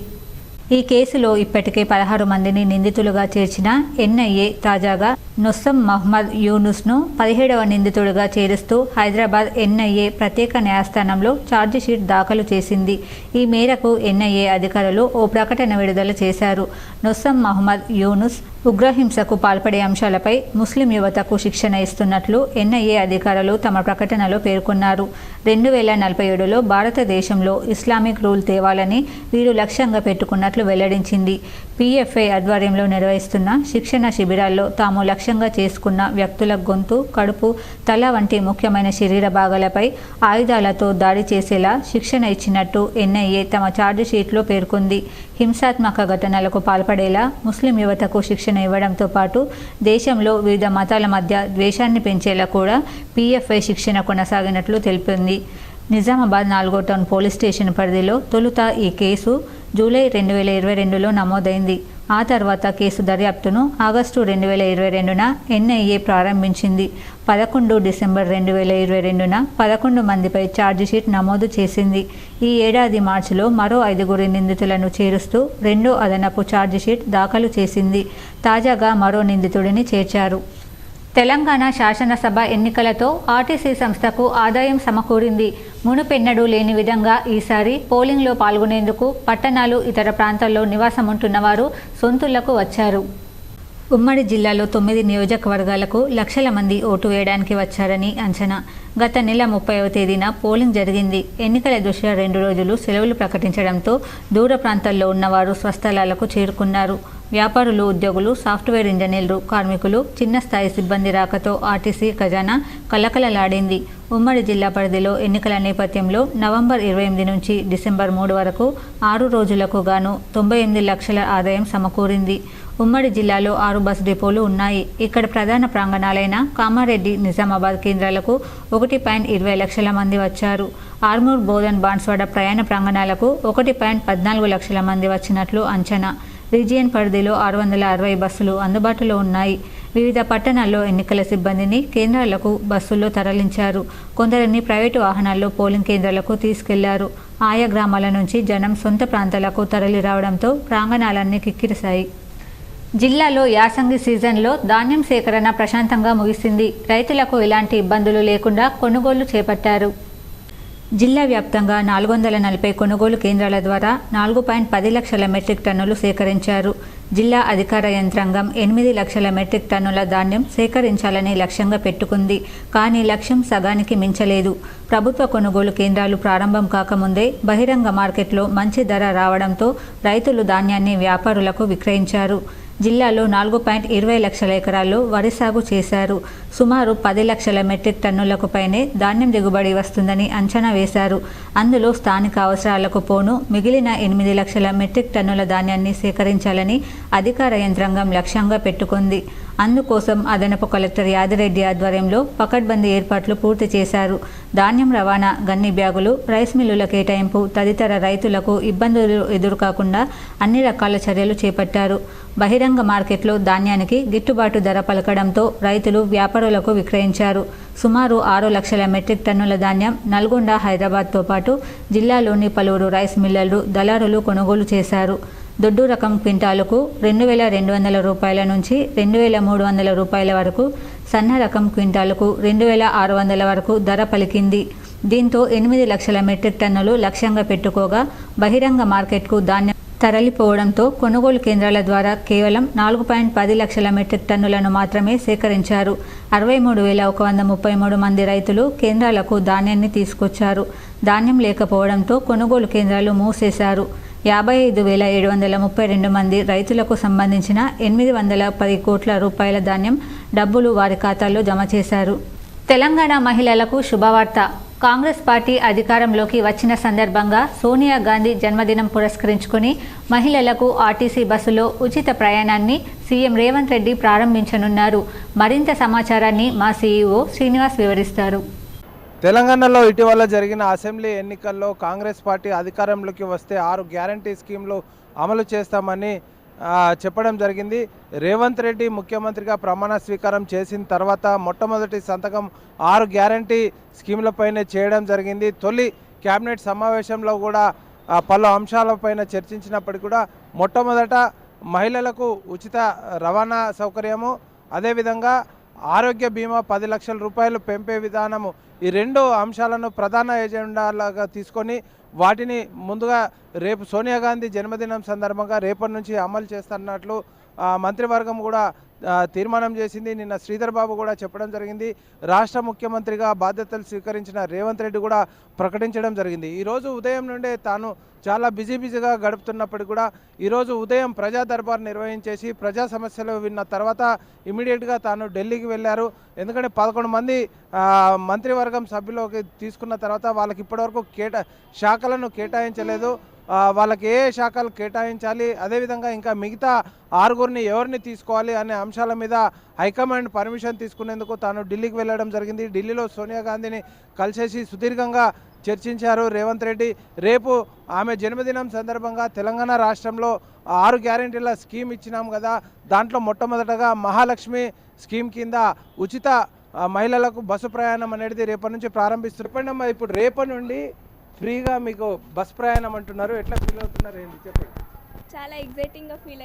ఈ కేసులో ఇప్పటికే 16 మందిని నిందితులుగా చేర్చిన ఎన్ఐఏ తాజాగా నొస్సం మహ్మద్ యూనుస్ను 17వ నిందితుడిగా చేరుస్తూ హైదరాబాద్ ఎన్ఐఏ ప్రత్యేక న్యాయస్థానంలో ఛార్జిషీట్ దాఖలు చేసింది. ఈ మేరకు ఎన్ఐఏ అధికారులు ఓ ప్రకటన విడుదల చేశారు. నొస్సం మహ్మద్ యూనుస్ ఉగ్రహింసకు పాల్పడే అంశాలపై ముస్లిం యువతకు శిక్షణ ఇస్తున్నట్లు ఎన్ఐఏ అధికారులు తమ ప్రకటనలో పేర్కొన్నారు. 2047లో భారతదేశంలో ఇస్లామిక్ రూల్ తేవాలని వీరు లక్ష్యంగా పెట్టుకున్నట్లు వెల్లడించింది. పిఎఫ్ఐ ఆధ్వర్యంలో నిర్వహిస్తున్న శిక్షణ శిబిరాల్లో తాము లక్ష్యంగా చేసుకున్న వ్యక్తుల గొంతు, కడుపు, తల వంటి ముఖ్యమైన శరీర భాగాలపై ఆయుధాలతో దాడి చేసేలా శిక్షణ ఇచ్చినట్టు ఎన్ఐఏ తమ ఛార్జిషీట్లో పేర్కొంది. హింసాత్మక ఘటనలకు పాల్పడేలా ముస్లిం యువతకు శిక్షణ ఇవ్వడంతో పాటు దేశంలో వివిధ మతాల మధ్య ద్వేషాన్ని పెంచేలా కూడా పిఎఫ్ఐ శిక్షణ కొనసాగినట్లు తెలిపింది. నిజామాబాద్ 4వ టౌన్ పోలీస్ స్టేషన్ పరిధిలో తొలుత ఈ కేసు జూలై 2022లో నమోదైంది. ఆ తర్వాత కేసు దర్యాప్తును ఆగస్టు 2022న ఎన్ఐఏ ప్రారంభించింది. 11 డిసెంబర్ 2022న 11 మందిపై ఛార్జిషీట్ నమోదు చేసింది. ఈ ఏడాది మార్చిలో మరో 5 నిందితులను చేరుస్తూ రెండో అదనపు ఛార్జిషీట్ దాఖలు చేసింది. తాజాగా మరో నిందితుడిని చేర్చారు. తెలంగాణ శాసనసభ ఎన్నికలతో ఆర్టీసీ సంస్థకు ఆదాయం సమకూరింది. మునుపెన్నడూ లేని విధంగా ఈసారి పోలింగ్లో పాల్గొనేందుకు పట్టణాలు, ఇతర ప్రాంతాల్లో నివాసం ఉంటున్న వారు సొంతూళ్లకు వచ్చారు. ఉమ్మడి జిల్లాలో 9 నియోజకవర్గాలకు లక్షల మంది ఓటు వేయడానికి వచ్చారని అంచనా. గత నెల 30వ తేదీన పోలింగ్ జరిగింది. ఎన్నికల దృష్ట్యా 2 రోజులు సెలవులు ప్రకటించడంతో దూర ప్రాంతాల్లో ఉన్నవారు స్వస్థలాలకు చేరుకున్నారు. వ్యాపారులు, ఉద్యోగులు, సాఫ్ట్వేర్ ఇంజనీర్లు, కార్మికులు, చిన్న స్థాయి సిబ్బంది రాకతో ఆర్టీసీ ఖజానా కలకలలాడింది. ఉమ్మడి జిల్లా పరిధిలో ఎన్నికల నేపథ్యంలో నవంబర్ 28 నుంచి డిసెంబర్ 3 వరకు 6 రోజులకు గాను 98 లక్షల ఆదాయం సమకూరింది. ఉమ్మడి జిల్లాలో 6 బస్ డిపోలు ఉన్నాయి. ఇక్కడ ప్రధాన ప్రాంగణాలైన కామారెడ్డి, నిజామాబాద్ కేంద్రాలకు 1.20 లక్షల మంది వచ్చారు. ఆర్మూర్, బోధన్, బాన్స్వాడ ప్రయాణ ప్రాంగణాలకు 1.14 లక్షల మంది వచ్చినట్లు అంచనా. రీజియన్ పరిధిలో 660 బస్సులు అందుబాటులో ఉన్నాయి. వివిధ పట్టణాల్లో ఎన్నికల సిబ్బందిని కేంద్రాలకు బస్సుల్లో తరలించారు. కొందరిని ప్రైవేటు వాహనాల్లో పోలింగ్ కేంద్రాలకు తీసుకెళ్లారు. ఆయా గ్రామాల నుంచి జనం సొంత ప్రాంతాలకు తరలి రావడంతో ప్రాంగణాలన్నీ కిక్కిరిశాయి. జిల్లాలో యాసంగి సీజన్లో ధాన్యం సేకరణ ప్రశాంతంగా ముగిసింది. రైతులకు ఎలాంటి ఇబ్బందులు లేకుండా కొనుగోలు చేపట్టారు. జిల్లా వ్యాప్తంగా 440 కొనుగోలు కేంద్రాల ద్వారా 4.10 లక్షల మెట్రిక్ టన్నులు సేకరించారు. జిల్లా అధికార యంత్రాంగం 8 లక్షల మెట్రిక్ టన్నుల ధాన్యం సేకరించాలని లక్ష్యంగా పెట్టుకుంది. కానీ లక్ష్యం సగానికి మించలేదు. ప్రభుత్వ కొనుగోలు కేంద్రాలు ప్రారంభం కాకముందే బహిరంగ మార్కెట్లో మంచి ధర రావడంతో రైతులు ధాన్యాన్ని వ్యాపారులకు విక్రయించారు. జిల్లాలో 4.20 లక్షల ఎకరాల్లో వరి సాగు చేశారు. సుమారు 10 లక్షల మెట్రిక్ టన్నులకు పైనే ధాన్యం దిగుబడి వస్తుందని అంచనా వేశారు. అందులో స్థానిక అవసరాలకు పోను మిగిలిన 8 లక్షల మెట్రిక్ టన్నుల ధాన్యాన్ని సేకరించాలని అధికార యంత్రాంగం లక్ష్యంగా పెట్టుకుంది. అందుకోసం అదనపు కలెక్టర్ యాదిరెడ్డి ఆధ్వర్యంలో పకడ్బందీ ఏర్పాట్లు పూర్తి చేశారు. ధాన్యం రవాణా, గన్ని బ్యాగులు, రైస్ మిల్లుల కేటాయింపు తదితర రైతులకు ఇబ్బందులు ఎదురుకాకుండా అన్ని రకాల చర్యలు చేపట్టారు. బహిరంగ మార్కెట్లో ధాన్యానికి గిట్టుబాటు ధర పలకడంతో రైతులు, వ్యాపార దళారులకు విక్రయించారు. సుమారు 6 లక్షల మెట్రిక్ టన్నుల ధాన్యం నల్గొండ, హైదరాబాద్తో పాటు జిల్లాలోని పలువురు రైస్ మిల్లర్లు, దళారులు కొనుగోలు చేశారు. దొడ్డు రకం క్వింటాలుకు 2,200 రూపాయల నుంచి 2,300 రూపాయల వరకు, సన్న రకం క్వింటాలుకు 2,600 వరకు ధర పలికింది. దీంతో 8 లక్షల మెట్రిక్ టన్నులు లక్ష్యంగా పెట్టుకోగా బహిరంగ మార్కెట్కు ధాన్యం తరలిపోవడంతో కొనుగోలు కేంద్రాల ద్వారా కేవలం 4.10 లక్షల మెట్రిక్ టన్నులను మాత్రమే సేకరించారు. 63,133 మంది రైతులు కేంద్రాలకు ధాన్యాన్ని తీసుకొచ్చారు. ధాన్యం లేకపోవడంతో కొనుగోలు కేంద్రాలు మూసేశారు. 55,732 మంది రైతులకు సంబంధించిన 810 కోట్ల రూపాయల ధాన్యం డబ్బులు వారి ఖాతాల్లో జమ చేశారు. తెలంగాణ మహిళలకు శుభవార్త. కాంగ్రెస్ పార్టీ అధికారంలోకి వచ్చిన సందర్భంగా సోనియా గాంధీ జన్మదినం పురస్కరించుకుని మహిళలకు ఆర్టీసీ బస్సులో ఉచిత ప్రయాణాన్ని సీఎం రేవంత్ రెడ్డి ప్రారంభించనున్నారు. మరింత సమాచారాన్ని మా సీఈఓ శ్రీనివాస్ వివరిస్తారు. తెలంగాణలో ఇటీవల జరిగిన అసెంబ్లీ ఎన్నికల్లో కాంగ్రెస్ పార్టీ అధికారంలోకి వస్తే 6 గ్యారంటీ స్కీమ్లు అమలు చేస్తామని చెప్పడం జరిగింది. రేవంత్ రెడ్డి ముఖ్యమంత్రిగా ప్రమాణ స్వీకారం చేసిన తర్వాత మొట్టమొదటి సంతకం 6 గ్యారంటీ స్కీమ్లపైనే చేయడం జరిగింది. తొలి కేబినెట్ సమావేశంలో కూడా పలు అంశాలపైన చర్చించినప్పటికీ కూడా మొట్టమొదట మహిళలకు ఉచిత రవాణా సౌకర్యము, అదేవిధంగా ఆరోగ్య బీమా 10 లక్షల రూపాయలు పెంపే విధానము, ఈ 2 అంశాలను ప్రధాన ఎజెండాలుగా తీసుకొని వాటిని ముందుగా రేపు సోనియా గాంధీ జన్మదినం సందర్భంగా రేపటి నుంచి అమలు చేస్తున్నట్లు మంత్రివర్గం కూడా తీర్మానం చేసింది. నిన్న శ్రీధర్ బాబు కూడా చెప్పడం జరిగింది. రాష్ట్ర ముఖ్యమంత్రిగా బాధ్యతలు స్వీకరించిన రేవంత్ రెడ్డి కూడా ప్రకటించడం జరిగింది. ఈరోజు ఉదయం నుండే తాను చాలా బిజీగా గడుపుతున్నప్పటికీ కూడా ఈరోజు ఉదయం ప్రజా దర్బార్ నిర్వహించేసి ప్రజా సమస్యలు విన్న తర్వాత ఇమీడియట్గా తాను ఢిల్లీకి వెళ్ళారు. ఎందుకంటే 11 మంది మంత్రివర్గం సభ్యులోకి తీసుకున్న తర్వాత వాళ్ళకి ఇప్పటివరకు శాఖలను కేటాయించలేదు. వాళ్ళకి ఏ శాఖలు కేటాయించాలి, అదేవిధంగా ఇంకా మిగతా 6గురిని ఎవరిని తీసుకోవాలి అనే అంశాల మీద హైకమాండ్ పర్మిషన్ తీసుకునేందుకు తాను ఢిల్లీకి వెళ్ళడం జరిగింది. ఢిల్లీలో సోనియా గాంధీని కలిసేసి సుదీర్ఘంగా చర్చించారు రేవంత్ రెడ్డి. రేపు ఆమె జన్మదినం సందర్భంగా తెలంగాణ రాష్ట్రంలో 6 గ్యారెంటీల స్కీమ్ ఇచ్చినాం కదా, దాంట్లో మొట్టమొదటగా మహాలక్ష్మి స్కీమ్ కింద ఉచిత మహిళలకు బస్సు ప్రయాణం అనేది రేపటి నుంచి ప్రారంభిస్తున్నారు. ఇప్పుడు రేపటి నుండి ఫ్రీగా మీకు బస్ ప్రయాణం అంటున్నారు. ఎట్లా ఫీల్ అవుతున్నారు ఏంటి చెప్పండి. చాలా ఎగ్జైటింగ్గా ఫీల్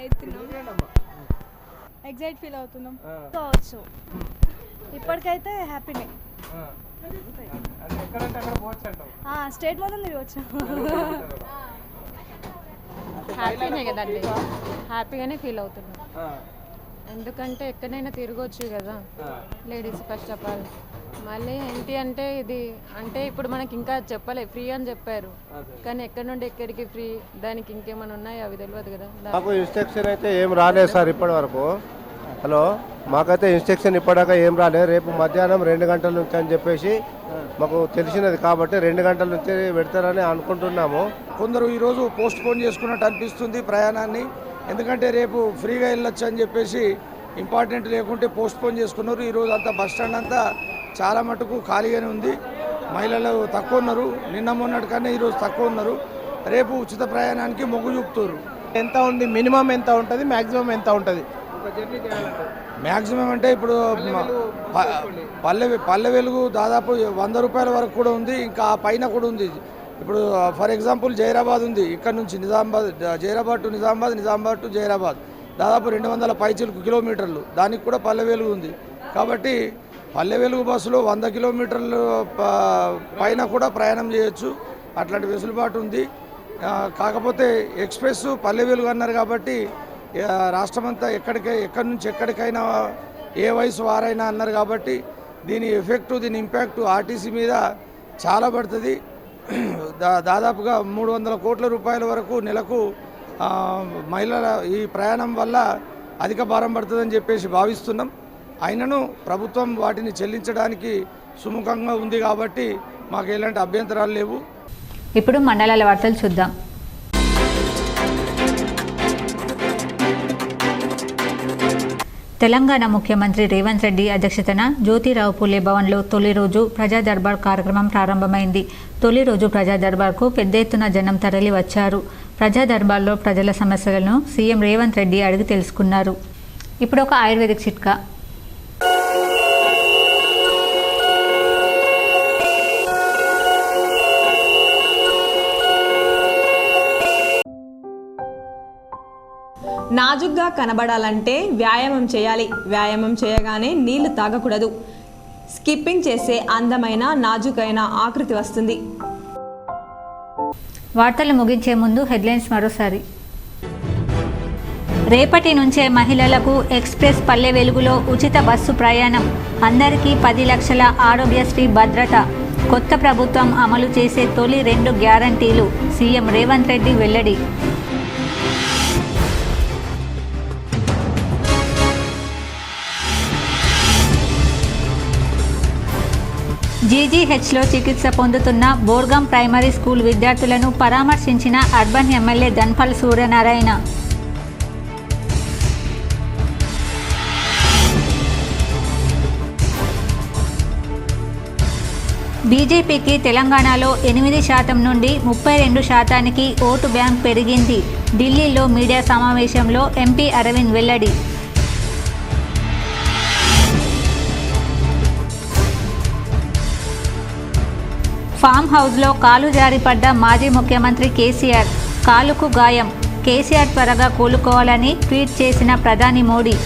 అవుతున్నాం కావచ్చు. ఇప్పటికైతే హ్యాపీనే. స్టేట్ మొత్తం తిరగవచ్చు. హ్యాపీనే కదండి, హ్యాపీగానే ఫీల్ అవుతున్నాం. ఎందుకంటే ఎక్కడైనా తిరగవచ్చు కదా లేడీస్ ఫస్ట్ ఆఫ్ ఆల్. మళ్ళీ ఏంటి అంటే ఇది అంటే ఇప్పుడు మనకి ఇంకా చెప్పలే, ఫ్రీ అని చెప్పారు కానీ ఎక్కడి నుండి ఎక్కడికి ఫ్రీ, దానికి ఇంకేమైనా ఉన్నాయో అవి తెలియదు కదా. మాకు ఇన్స్ట్రక్షన్ అయితే ఏం రాలేదు సార్ ఇప్పటి వరకు. హలో, మాకైతే ఇన్స్ట్రక్షన్ ఇప్పటిదాకా ఏం రాలేదు. రేపు మధ్యాహ్నం 2 గంటల నుంచి అని చెప్పేసి మాకు తెలిసినది కాబట్టి 2 గంటల నుంచి పెడతారని అనుకుంటున్నాము. కొందరు ఈరోజు పోస్ట్ పోన్ చేసుకున్నట్టు అనిపిస్తుంది ప్రయాణాన్ని. ఎందుకంటే రేపు ఫ్రీగా వెళ్ళొచ్చు అని చెప్పేసి ఇంపార్టెంట్ లేకుంటే పోస్ట్ పోన్ చేసుకున్నారు. ఈరోజు అంతా బస్ స్టాండ్ అంతా చాలా మటుకు ఖాళీగానే ఉంది. మహిళలు తక్కువ ఉన్నారు, నిన్న మొన్నటి కన్నా ఈరోజు తక్కువ ఉన్నారు. రేపు ఉచిత ప్రయాణానికి మొగ్గు చూపుతారు. ఎంత ఉంది, మినిమం ఎంత ఉంటుంది, మ్యాక్సిమం ఎంత ఉంటుంది? మ్యాక్సిమం అంటే ఇప్పుడు పల్లె వెలుగు దాదాపు 100 రూపాయల వరకు కూడా ఉంది, ఇంకా పైన కూడా ఉంది. ఇప్పుడు ఫర్ ఎగ్జాంపుల్ జైరాబాద్ ఉంది, ఇక్కడ నుంచి జైరాబాద్ టు నిజామాబాద్ టు జైరాబాద్ దాదాపు 200 పైచిలకు కిలోమీటర్లు, దానికి కూడా పల్లె వెలుగు ఉంది. కాబట్టి పల్లె వెలుగు బస్సులో 100 కిలోమీటర్లు పైన కూడా ప్రయాణం చేయొచ్చు, అట్లాంటి వెసులుబాటు ఉంది. కాకపోతే ఎక్స్ప్రెస్ పల్లె వెలుగు అన్నారు కాబట్టి రాష్ట్రమంతా ఎక్కడి నుంచి ఎక్కడికైనా ఏ వయసు వారైనా అన్నారు కాబట్టి దీని ఎఫెక్టు, దీని ఇంపాక్టు ఆర్టీసీ మీద చాలా పడుతుంది. దాదాపుగా 300 కోట్ల రూపాయల వరకు నెలకు మహిళల ఈ ప్రయాణం వల్ల అధిక భారం పడుతుందని చెప్పేసి భావిస్తున్నాం. అయినను ప్రభుత్వం వాటిని చెల్లించడానికి సుముఖంగా ఉంది కాబట్టి మాకు ఎలాంటి అభ్యంతరాలు లేవు. ఇప్పుడు మండలాల వార్తలు చూద్దాం. తెలంగాణ ముఖ్యమంత్రి రేవంత్ రెడ్డి అధ్యక్షతన జ్యోతిరావు పూలే భవన్లో తొలి రోజు ప్రజా దర్బార్ కార్యక్రమం ప్రారంభమైంది. తొలి రోజు ప్రజా దర్బార్కు పెద్ద ఎత్తున జనం తరలి వచ్చారు. ప్రజా దర్బార్లో ప్రజల సమస్యలను సీఎం రేవంత్ రెడ్డి అడిగి తెలుసుకున్నారు. ఇప్పుడు ఒక ఆయుర్వేదిక్ చిట్కా. నాజుగ్గా కనబడాలంటే వ్యాయామం చేయాలి. వ్యాయామం చేయగానే నీళ్లు తాగకూడదు. స్కిప్పింగ్ చేసే అందమైన నాజుకైన ఆకృతి వస్తుంది. వార్తలు ముగించే ముందు హెడ్లైన్స్ మరోసారి. రేపటి నుంచే మహిళలకు ఎక్స్ప్రెస్ పల్లె వెలుగులో ఉచిత బస్సు ప్రయాణం. అందరికీ 10 లక్షల ఆరోగ్యశ్రీ భద్రత. కొత్త ప్రభుత్వం అమలు చేసే తొలి 2 గ్యారంటీలు. సీఎం రేవంత్ రెడ్డి వెల్లడి. జీజీహెచ్లో చికిత్స పొందుతున్న బోర్గం ప్రైమరీ స్కూల్ విద్యార్థులను పరామర్శించిన అర్బన్ ఎమ్మెల్యే ధన్పల్ సూర్యనారాయణ. బీజేపీకి తెలంగాణలో 8% నుండి 32% ఓటు బ్యాంక్ పెరిగింది. ఢిల్లీలో మీడియా సమావేశంలో ఎంపీ అరవింద్ వెల్లడి. ఫామ్ హౌస్లో కాలు జారిపడ్డ మాజీ ముఖ్యమంత్రి కేసీఆర్. కాలుకు గాయం. కేసీఆర్ త్వరగా కోలుకోవాలని ట్వీట్ చేసిన ప్రధాని మోడీ.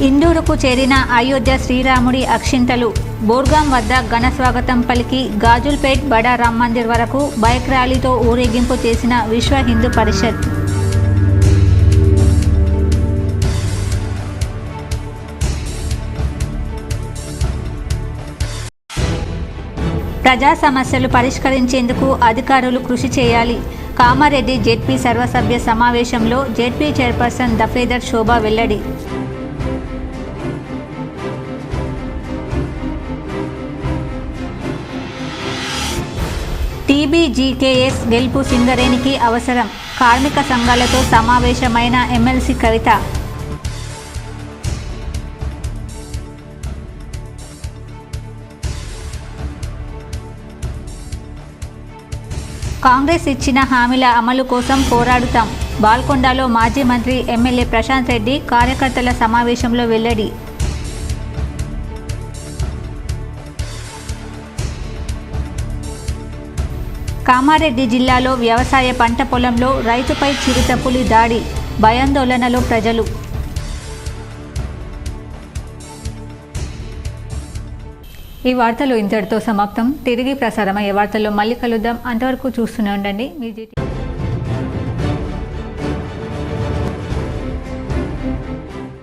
ఇందూరుకు చేరిన అయోధ్య శ్రీరాముడి అక్షింతలు. బోర్గాం వద్ద ఘన స్వాగతం పలికి గాజుల్పేట్ బడా రామ్ మందిర్ వరకు బైక్ ర్యాలీతో ఊరేగింపు చేసిన విశ్వ హిందూ పరిషత్. ప్రజా సమస్యలు పరిష్కరించేందుకు అధికారులు కృషి చేయాలి. కామారెడ్డి జెడ్పీ సర్వసభ్య సమావేశంలో జెడ్పీ చైర్పర్సన్ దఫేదర్ శోభా వెల్లడి. టీబీజీకేఎస్ గెలుపు సింగరేణికి అవసరం. కార్మిక సంఘాలతో సమావేశమైన ఎమ్మెల్సీ కవిత. కాంగ్రెస్ ఇచ్చిన హామీల అమలు కోసం పోరాడుతాం. బాల్కొండలో మాజీ మంత్రి ఎమ్మెల్యే ప్రశాంత్ రెడ్డి కార్యకర్తల సమావేశంలో వెల్లడి. కామారెడ్డి జిల్లాలో వ్యవసాయ పంట పొలంలో రైతుపై చిరుతపులి దాడి. భయాందోళనలో ప్రజలు. ఈ వార్తలు ఇంతటితో సమాప్తం. తిరిగి ప్రసారమయ్యే వార్తల్లో మళ్ళీ కలుద్దాం. అంతవరకు చూస్తూనే ఉండండి మీ జీటీ.